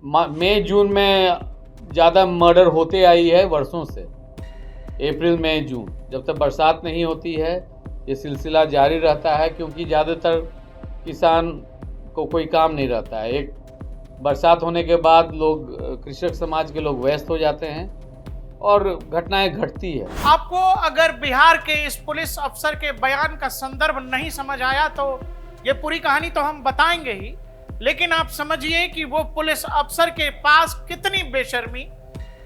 मई जून में ज़्यादा मर्डर होते आई है वर्षों से। अप्रैल मई जून जब तक बरसात नहीं होती है ये सिलसिला जारी रहता है, क्योंकि ज़्यादातर किसान को कोई काम नहीं रहता है। एक बरसात होने के बाद लोग कृषक समाज के लोग व्यस्त हो जाते हैं और घटनाएं घटती है। आपको अगर बिहार के इस पुलिस अफसर के बयान का संदर्भ नहीं समझ आया तो ये पूरी कहानी तो हम बताएंगे ही, लेकिन आप समझिए कि वो पुलिस अफसर के पास कितनी बेशर्मी,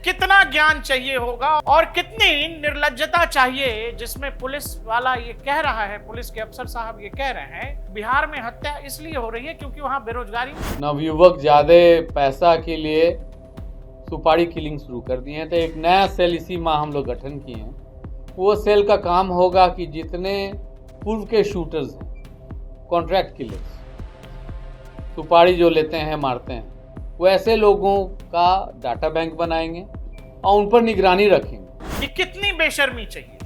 कितना ज्ञान चाहिए होगा और कितनी निर्लज्जता चाहिए, जिसमें पुलिस वाला ये कह रहा है, पुलिस के अफसर साहब ये कह रहे हैं बिहार में हत्या इसलिए हो रही है क्योंकि वहां बेरोजगारी। नवयुवक ज्यादा पैसा के लिए सुपारी किलिंग शुरू कर दिए हैं, तो एक नया सेल इसी माह हम लोग गठन किए हैं। वो सेल का काम होगा कि जितने पूर्व के शूटर्स हैं, कॉन्ट्रैक्ट किलर्स, सुपारी जो लेते हैं मारते हैं, वो ऐसे लोगों का डाटा बैंक बनाएंगे और उन पर निगरानी रखेंगे। कि कितनी बेशर्मी चाहिए,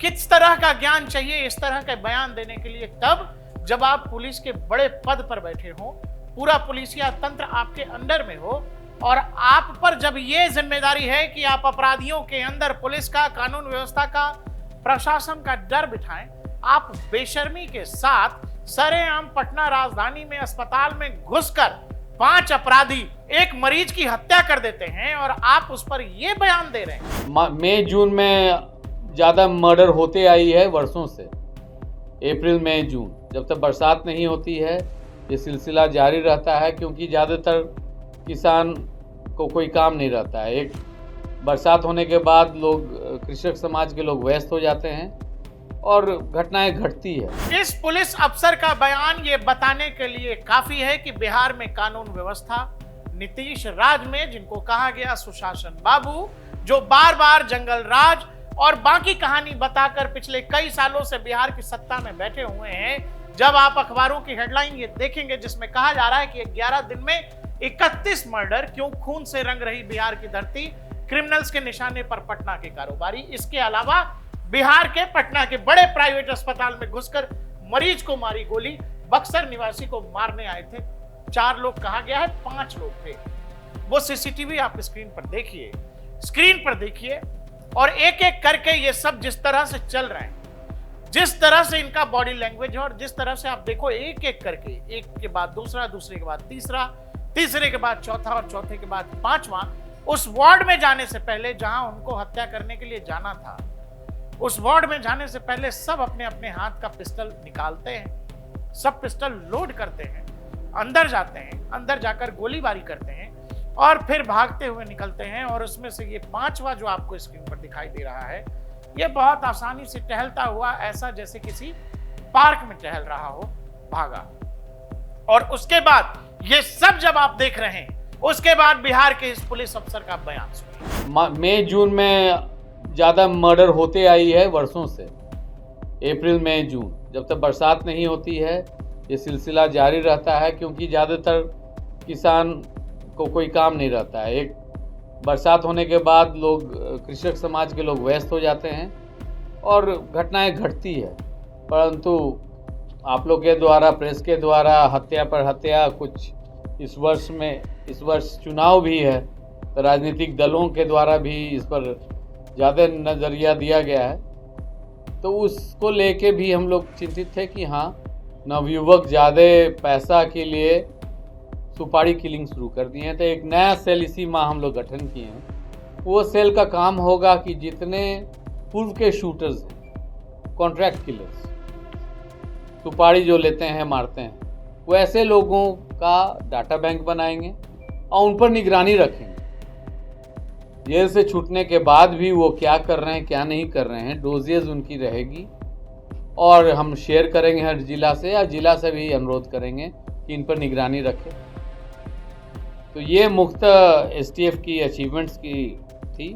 किस तरह का ज्ञान चाहिए इस तरह के बयान देने के लिए, तब जब आप पुलिस के बड़े पद पर बैठे हो, पूरा पुलिसिया तंत्र आपके अंडर में हो और आप पर जब ये जिम्मेदारी है कि आप अपराधियों के अंदर पुलिस का, कानून व्यवस्था का, प्रशासन का डर बिठाएं, आप बेशर्मी के साथ सरेआम पटना राजधानी में अस्पताल में घुसकर 5 अपराधी एक मरीज की हत्या कर देते हैं और आप उस पर यह बयान दे रहे हैं। मई जून में ज्यादा मर्डर होते आई है वर्षों से। अप्रैल मई जून जब तक बरसात नहीं होती है ये सिलसिला जारी रहता है, क्योंकि ज़्यादातर किसान को कोई काम नहीं रहता है। एक बरसात होने के बाद लोग कृषक समाज के लोग व्यस्त हो जाते हैं और घटनाएं घटती है। इस पुलिस अफसर का बयान ये बताने के लिए काफी है कि बिहार में कानून व्यवस्था, नीतीश राज में जिनको कहा गया सुशासन बाबू, जो बार बार जंगल राज और बाकी कहानी बताकर पिछले कई सालों से बिहार की सत्ता में बैठे हुए हैं। जब आप अखबारों की हेडलाइन ये देखेंगे जिसमें कहा जा रहा है कि 11 दिन में 31 मर्डर, क्यों खून से रंग रही बिहार की धरती, क्रिमिनल्स के निशाने पर पटना के कारोबारी। इसके अलावा बिहार के पटना के बड़े प्राइवेट अस्पताल में घुसकर मरीज को मारी गोली, बक्सर निवासी को मारने आए थे 4 लोग, कहा गया है 5 लोग थे। वो सीसीटीवी आप स्क्रीन पर देखिए और एक एक करके ये सब जिस तरह से चल रहे हैं, जिस तरह से इनका बॉडी लैंग्वेज है और जिस तरह से आप देखो एक एक करके, एक के बाद दूसरा, दूसरे के बाद तीसरा, तीसरे के बाद चौथा और चौथे के बाद 5वां, उस वार्ड में जाने से पहले जहां उनको हत्या करने के लिए जाना था, उस वार्ड में जाने से पहले सब अपने अपने हाथ का पिस्टल निकालते हैं, सब पिस्टल लोड करते हैं, अंदर जाते हैं, अंदर जाकर गोलीबारी करते हैं और फिर भागते हुए निकलते हैं। और उसमें से ये 5वां जो आपको स्क्रीन पर दिखाई दे रहा है, ये बहुत आसानी से टहलता हुआ, ऐसा जैसे किसी पार्क में टहल रहा हो, भागा। और उसके बाद ये सब जब आप देख रहे हैं, उसके बाद बिहार के इस पुलिस अफसर का बयान सुनिए। मई जून में ज़्यादा मर्डर होते आई है वर्षों से। अप्रैल मई जून जब तक बरसात नहीं होती है ये सिलसिला जारी रहता है, क्योंकि ज़्यादातर किसान को कोई काम नहीं रहता है। एक बरसात होने के बाद लोग कृषक समाज के लोग व्यस्त हो जाते हैं और घटनाएं घटती है। परंतु आप लोग के द्वारा, प्रेस के द्वारा हत्या पर हत्या, कुछ इस वर्ष चुनाव भी है तो राजनीतिक दलों के द्वारा भी इस पर ज़्यादा नज़रिया दिया गया है, तो उसको लेके भी हम लोग चिंतित थे कि हाँ, नवयुवक ज़्यादा पैसा के लिए सुपारी किलिंग शुरू कर दिए हैं, तो एक नया सेल इसी माह हम लोग गठन किए हैं। वो सेल का काम होगा कि जितने पूर्व के शूटर्स हैं, कॉन्ट्रैक्ट किलर्स, सुपारी जो लेते हैं मारते हैं, वो ऐसे लोगों का डाटा बैंक बनाएंगे और उन पर निगरानी रखेंगे। जेल से छूटने के बाद भी वो क्या कर रहे हैं, क्या नहीं कर रहे हैं, डोजेज उनकी रहेगी और हम शेयर करेंगे हर जिला से, या जिला से भी अनुरोध करेंगे कि इन पर निगरानी रखें। तो ये मुख्य एसटीएफ की अचीवमेंट्स की थी।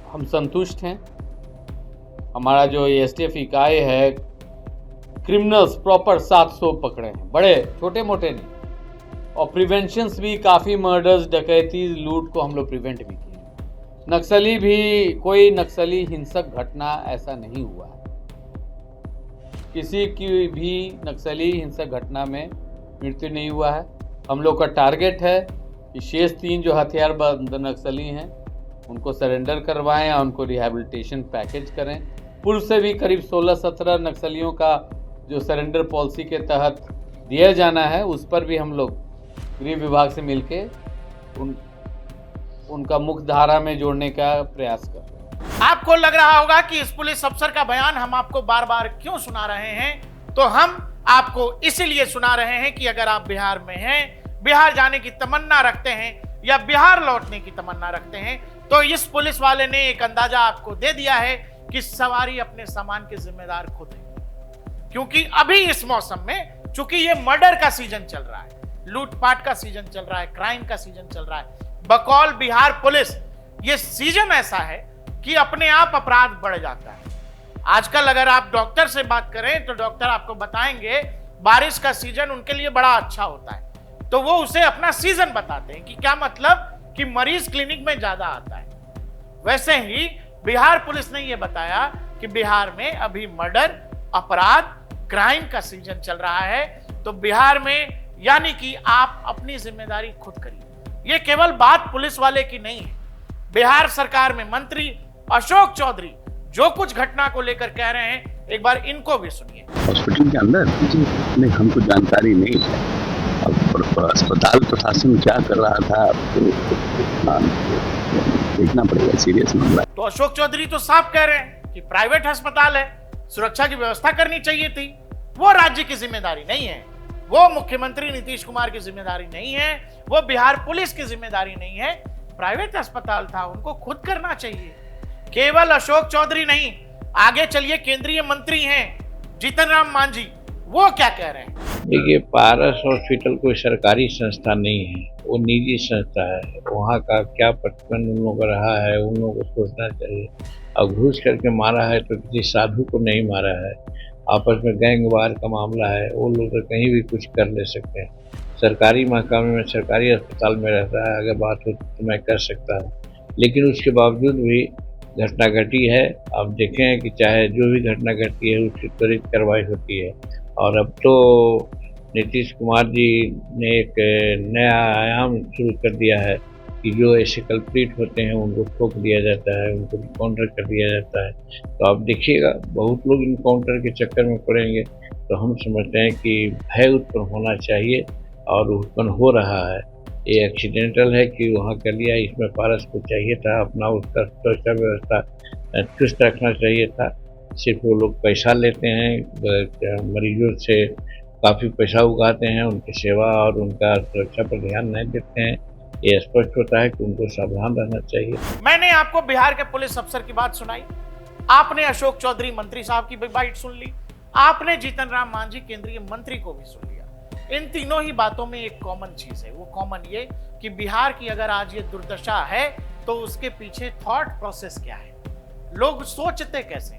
हम संतुष्ट हैं। हमारा जो एसटीएफ इकाई है, क्रिमिनल्स प्रॉपर 700 पकड़े हैं, बड़े छोटे मोटे नहीं, और प्रिवेंशंस भी काफ़ी मर्डर्स, डकैती, लूट को हम लोग प्रिवेंट भी किए। नक्सली भी, कोई नक्सली हिंसक घटना ऐसा नहीं हुआ है, किसी की भी नक्सली हिंसक घटना में मृत्यु नहीं हुआ है। हम लोग का टारगेट है कि शेष 3 जो हथियारबंद नक्सली हैं उनको सरेंडर करवाएं और उनको रिहैबिलिटेशन पैकेज करें। पूर्व से भी करीब 16-17 नक्सलियों का जो सरेंडर पॉलिसी के तहत दिया जाना है उस पर भी हम लोग गृह विभाग से मिलके उनका मुख्य धारा में जोड़ने का प्रयास कर रहे हैं। आपको लग रहा होगा कि इस पुलिस अफसर का बयान हम आपको बार बार क्यों सुना रहे हैं, तो हम आपको इसलिए सुना रहे हैं कि अगर आप बिहार में हैं, बिहार जाने की तमन्ना रखते हैं या बिहार लौटने की तमन्ना रखते हैं, तो इस पुलिस वाले ने एक अंदाजा आपको दे दिया है कि सवारी अपने सामान के जिम्मेदार खुद है। क्योंकि अभी इस मौसम में, चूंकि ये मर्डर का सीजन चल रहा है, लूटपाट का सीजन चल रहा है, क्राइम का सीजन चल रहा है, बकौल बिहार पुलिस, ये सीजन ऐसा है कि अपने आप अपराध बढ़ जाता है। आजकल अगर आप डॉक्टर से बात करें तो डॉक्टर आपको बताएंगे बारिश का सीजन उनके लिए बड़ा अच्छा होता है, तो वो उसे अपना सीजन बताते हैं कि क्या मतलब कि मरीज क्लिनिक में ज्यादा आता है। वैसे ही बिहार पुलिस ने यह बताया कि बिहार में अभी मर्डर, अपराध, क्राइम का सीजन चल रहा है, तो बिहार में यानी कि आप अपनी जिम्मेदारी खुद करिए। यह केवल बात पुलिस वाले की नहीं है। बिहार सरकार में मंत्री अशोक चौधरी जो कुछ घटना को लेकर कह रहे हैं, एक बार इनको भी सुनिए। हॉस्पिटल के अंदर में हमको जानकारी नहीं है, अब अस्पताल प्रशासन क्या कर रहा था आपको देखना पड़ेगा, सीरियस मामला। तो अशोक चौधरी तो साफ कह रहे हैं कि प्राइवेट अस्पताल है, सुरक्षा की व्यवस्था करनी चाहिए थी, वो राज्य की जिम्मेदारी नहीं है, वो मुख्यमंत्री नीतीश कुमार की जिम्मेदारी नहीं है, वो बिहार पुलिस की जिम्मेदारी नहीं है, प्राइवेट अस्पताल था, उनको खुद करना चाहिए। केवल अशोक चौधरी नहीं, आगे चलिए केंद्रीय मंत्री हैं जीतन राम मांझी, वो क्या कह रहे हैं। देखिए, पारस हॉस्पिटल कोई सरकारी संस्था नहीं है, वो निजी संस्था है। वहाँ का क्या प्रतिबंध उन लोगों का रहा है, उन लोगों को सोचना चाहिए। अब घूस करके मारा है तो किसी साधु को नहीं मारा है, आपस में गैंगवार का मामला है, वो लोग तो कहीं भी कुछ कर ले सकते हैं। सरकारी महकमे में, सरकारी अस्पताल में रहता है, अगर बात हो तो मैं कर सकता हूँ, लेकिन उसके बावजूद भी घटना घटी है। अब देखें कि चाहे जो भी घटना घटी है उसकी त्वरित कार्रवाई होती है। और अब तो नीतीश कुमार जी ने एक नया आयाम शुरू कर दिया है कि जो ऐसे कल्प्रिट होते हैं उनको ठोक दिया जाता है, उनको इनकाउंटर कर दिया जाता है। तो आप देखिएगा, बहुत लोग इनकाउंटर के चक्कर में पड़ेंगे। तो हम समझते हैं कि भय उत्पन्न होना चाहिए और उत्पन्न हो रहा है। ये एक्सीडेंटल है कि वहाँ कर लिया, इसमें पारस को चाहिए था अपना उसका सुरक्षा व्यवस्था चुस्त रखना चाहिए था। सिर्फ वो लोग पैसा लेते हैं, मरीजों से काफ़ी पैसा उगाते हैं, उनकी सेवा और उनका सुरक्षा पर ध्यान नहीं देते हैं। ये स्पष्ट होता है कि उनको सावधान रहना चाहिए। मैंने आपको बिहार के पुलिस अफसर की बात सुनाई, आपने अशोक चौधरी मंत्री साहब की भी बाइट सुन ली, आपने जीतन राम मांझी केंद्रीय मंत्री को भी सुन लिया। इन तीनों ही बातों में एक कॉमन चीज है, वो कॉमन ये कि बिहार की अगर आज ये दुर्दशा है तो उसके पीछे थॉट प्रोसेस क्या है, लोग सोचते कैसे,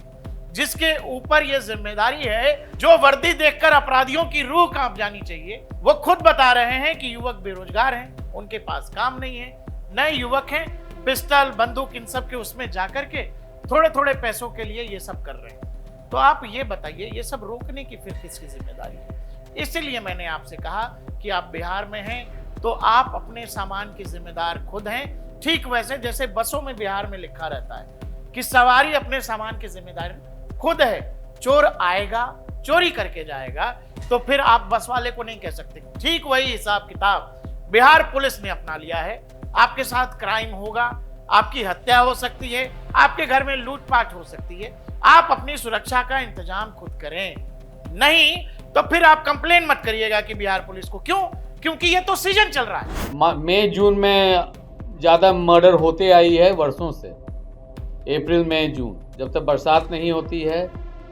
जिसके ऊपर ये जिम्मेदारी है, जो वर्दी देखकर अपराधियों की रूह कांप जानी चाहिए, वो खुद बता रहे हैं कि युवक बेरोजगार हैं, उनके पास काम नहीं है, नए युवक हैं, पिस्टल, बंदूक, इन सब के उसमें जाकर के थोड़े थोड़े पैसों के लिए ये सब कर रहे हैं। तो आप ये बताइए, ये सब रोकने की फिर किसकी जिम्मेदारी है? इसलिए मैंने आपसे कहा कि आप बिहार में हैं तो आप अपने सामान की जिम्मेदार खुद हैं। ठीक वैसे जैसे बसों में बिहार में लिखा रहता है कि सवारी अपने सामान की जिम्मेदार खुद है, चोर आएगा चोरी करके जाएगा तो फिर आप बस वाले को नहीं कह सकते। ठीक वही हिसाब किताब बिहार पुलिस ने अपना लिया है। आपके साथ क्राइम होगा, आपकी हत्या हो सकती है, आपके घर में लूटपाट हो सकती है, आप अपनी सुरक्षा का इंतजाम खुद करें, नहीं तो फिर आप कंप्लेन मत करिएगा कि बिहार पुलिस को। क्यों? क्योंकि ये तो सीजन चल रहा है। मई जून में ज़्यादा मर्डर होते आई है वर्षों से, अप्रैल मई जून, जब तक बरसात नहीं होती है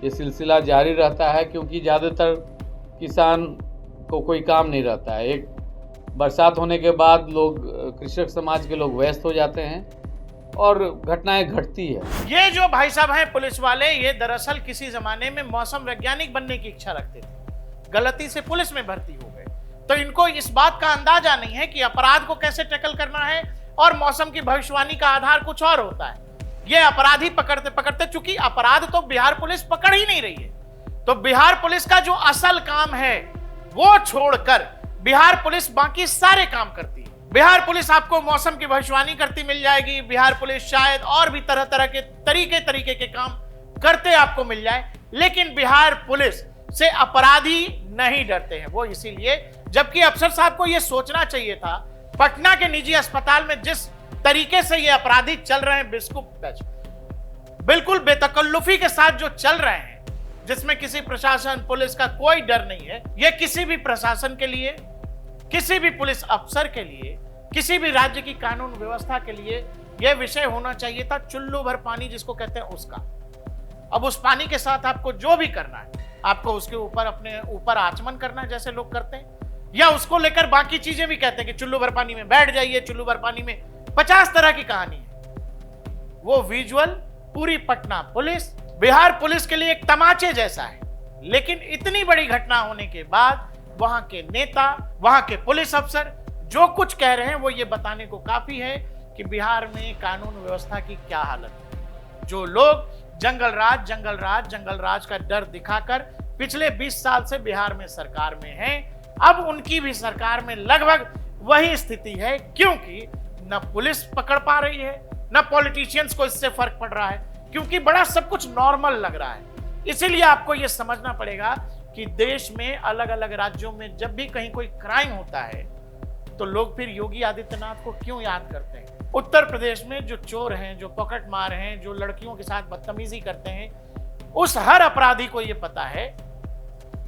ये सिलसिला जारी रहता है, क्योंकि ज़्यादातर किसान को कोई काम नहीं रहता है। एक बरसात होने के बाद लोग, कृषक समाज के लोग व्यस्त हो जाते हैं और घटनाएं घटती है। ये जो भाई साहब हैं पुलिस वाले, ये दरअसल किसी जमाने में मौसम वैज्ञानिक बनने की इच्छा रखते थे, गलती से पुलिस में भर्ती हो गए, तो इनको इस बात का अंदाजा नहीं है कि अपराध को कैसे टैकल करना है और मौसम की भविष्यवाणी का आधार कुछ और होता है। ये अपराधी पकड़ते पकड़ते, चूंकि अपराध तो बिहार पुलिस पकड़ ही नहीं रही है, तो बिहार पुलिस का जो असल काम है वो छोड़कर बिहार पुलिस बाकी सारे काम करती है। बिहार पुलिस आपको मौसम की भविष्यवाणी करती मिल जाएगी, बिहार पुलिस शायद और भी तरह तरह के तरीके के काम करते आपको मिल जाए, लेकिन बिहार पुलिस से अपराधी नहीं डरते हैं वो। इसीलिए जबकि अफसर साहब को यह सोचना चाहिए था, पटना के निजी अस्पताल में जिस तरीके से ये अपराधी चल रहे हैं बिस्कुट टच, बिल्कुल बेतकल्लुफी के साथ जो चल रहे हैं, जिसमें किसी प्रशासन पुलिस का कोई डर नहीं है, ये किसी भी प्रशासन के लिए, किसी भी पुलिस अफसर के लिए, किसी भी राज्य की कानून व्यवस्था के लिए यह विषय होना चाहिए था चुल्लू भर पानी जिसको कहते हैं उसका। अब उस पानी के साथ आपको जो भी करना है, आपको उसके ऊपर अपने ऊपर आचमन करना है जैसे लोग करते हैं, या उसको लेकर बाकी चीजें भी कहते हैं कि चुल्लू भर पानी में बैठ जाइए, चुल्लू भर पानी में 50 तरह की कहानी है। वो विजुअल पूरी पटना पुलिस, बिहार पुलिस के लिए एक तमाचे जैसा है। लेकिन इतनी बड़ी घटना होने के बाद वहां के नेता, वहां के पुलिस अफसर जो कुछ कह रहे हैं वो ये बताने को काफी है कि बिहार में कानून व्यवस्था की क्या हालत है। जो लोग जंगल राज का डर दिखाकर पिछले 20 साल से बिहार में सरकार में हैं, अब उनकी भी सरकार में लगभग वही स्थिति है, क्योंकि न पुलिस पकड़ पा रही है, न पॉलिटिशियंस को इससे फर्क पड़ रहा है, क्योंकि बड़ा सब कुछ नॉर्मल लग रहा है। इसीलिए आपको यह समझना पड़ेगा कि देश में अलग अलग राज्यों में जब भी कहीं कोई क्राइम होता है तो लोग फिर योगी आदित्यनाथ को क्यों याद करते हैं। उत्तर प्रदेश में जो चोर हैं, जो पॉकेट मार हैं, जो लड़कियों के साथ बदतमीजी करते हैं, उस हर अपराधी को यह पता है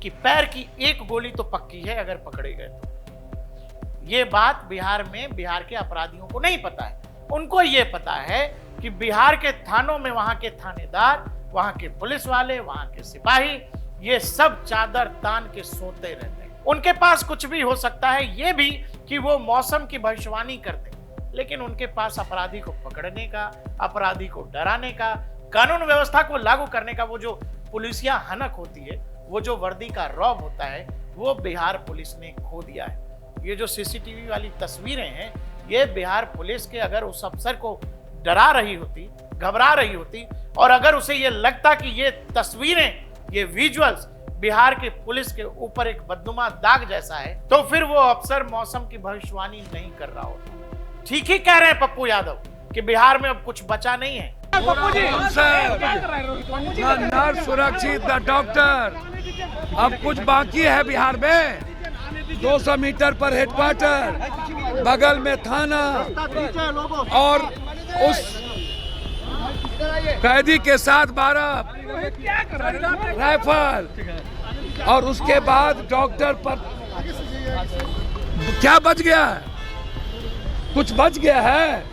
कि पैर की एक गोली तो पक्की है अगर पकड़े गए तो। यह बात बिहार में बिहार के अपराधियों को नहीं पता है। उनको यह पता है कि बिहार के थानों में वहां के थानेदार, वहां के पुलिस वाले, वहां के सिपाही, ये सब चादर तान के सोते रहते हैं। उनके पास कुछ भी हो सकता है, ये भी कि वो मौसम की भविष्यवाणी करते हैं, लेकिन उनके पास अपराधी को पकड़ने का, अपराधी को डराने का, कानून व्यवस्था को लागू करने का वो जो पुलिसिया हनक होती है, वो जो वर्दी का रौब होता है, वो बिहार पुलिस ने खो दिया है। ये जो सीसीटीवी वाली तस्वीरें हैं, ये बिहार पुलिस के अगर उस अफसर को डरा रही होती, घबरा रही होती, और अगर उसे ये लगता कि ये तस्वीरें, ये विजुअल्स बिहार के पुलिस के ऊपर एक बदनुमा दाग जैसा है, तो फिर वो अफसर मौसम की भविष्यवाणी नहीं कर रहा होता। ठीक ही कह रहे हैं पप्पू यादव कि बिहार में अब कुछ बचा नहीं है। नर्स सुरक्षित, न डॉक्टर, अब कुछ बाकी है बिहार में। 200 मीटर पर हेडक्वार्टर, बगल में थाना, और उस कैदी के साथ 12 राइफल, और उसके बाद डॉक्टर पर क्या बच गया है? कुछ बच गया है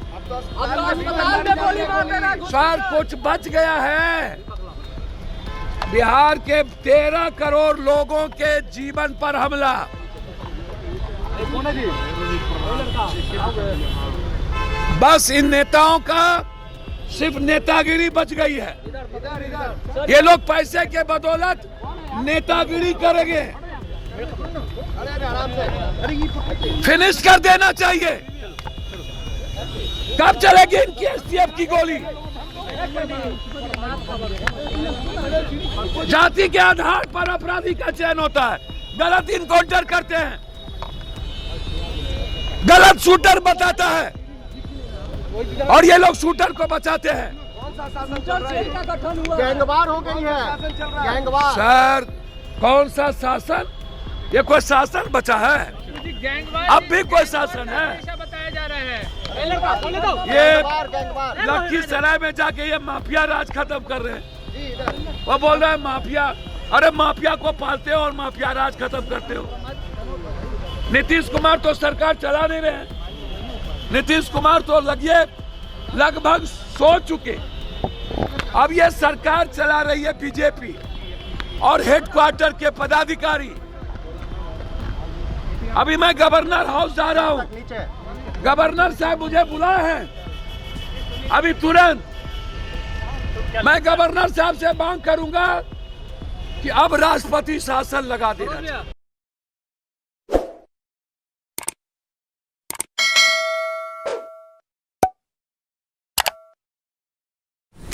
सर, कुछ बच गया है। बिहार के 13 करोड़ लोगों के जीवन पर हमला। बस इन नेताओं का सिर्फ नेतागिरी बच गई है। ये लोग पैसे के बदौलत नेतागिरी करेंगे, फिनिश कर देना चाहिए। कब चलेगी इनकी एसटीएफ की गोली? जाति के आधार पर अपराधी का चयन होता है, गलत इनकाउंटर करते हैं, गलत शूटर बताता है, और ये लोग शूटर को बचाते हैं। गैंगवार हो गई है, गैंगवार। सर, कौन सा शासन? ये कोई शासन बचा है? अब भी कोई शासन है? बताया जा रहा है ये लखीसराय में जाके ये माफिया राज खत्म कर रहे हैं। वो बोल रहे हैं माफिया, अरे माफिया को पालते हो और माफिया राज खत्म करते हो। नीतीश कुमार तो सरकार चला नहीं रहे हैं। नीतीश कुमार तो लगभग सो चुके। अब ये सरकार चला रही है बीजेपी और हेडक्वार्टर के पदाधिकारी। अभी मैं गवर्नर हाउस जा रहा हूँ, गवर्नर साहब मुझे बुलाए हैं। अभी तुरंत मैं गवर्नर साहब से मांग करूंगा कि अब राष्ट्रपति शासन लगा देना चाहिए।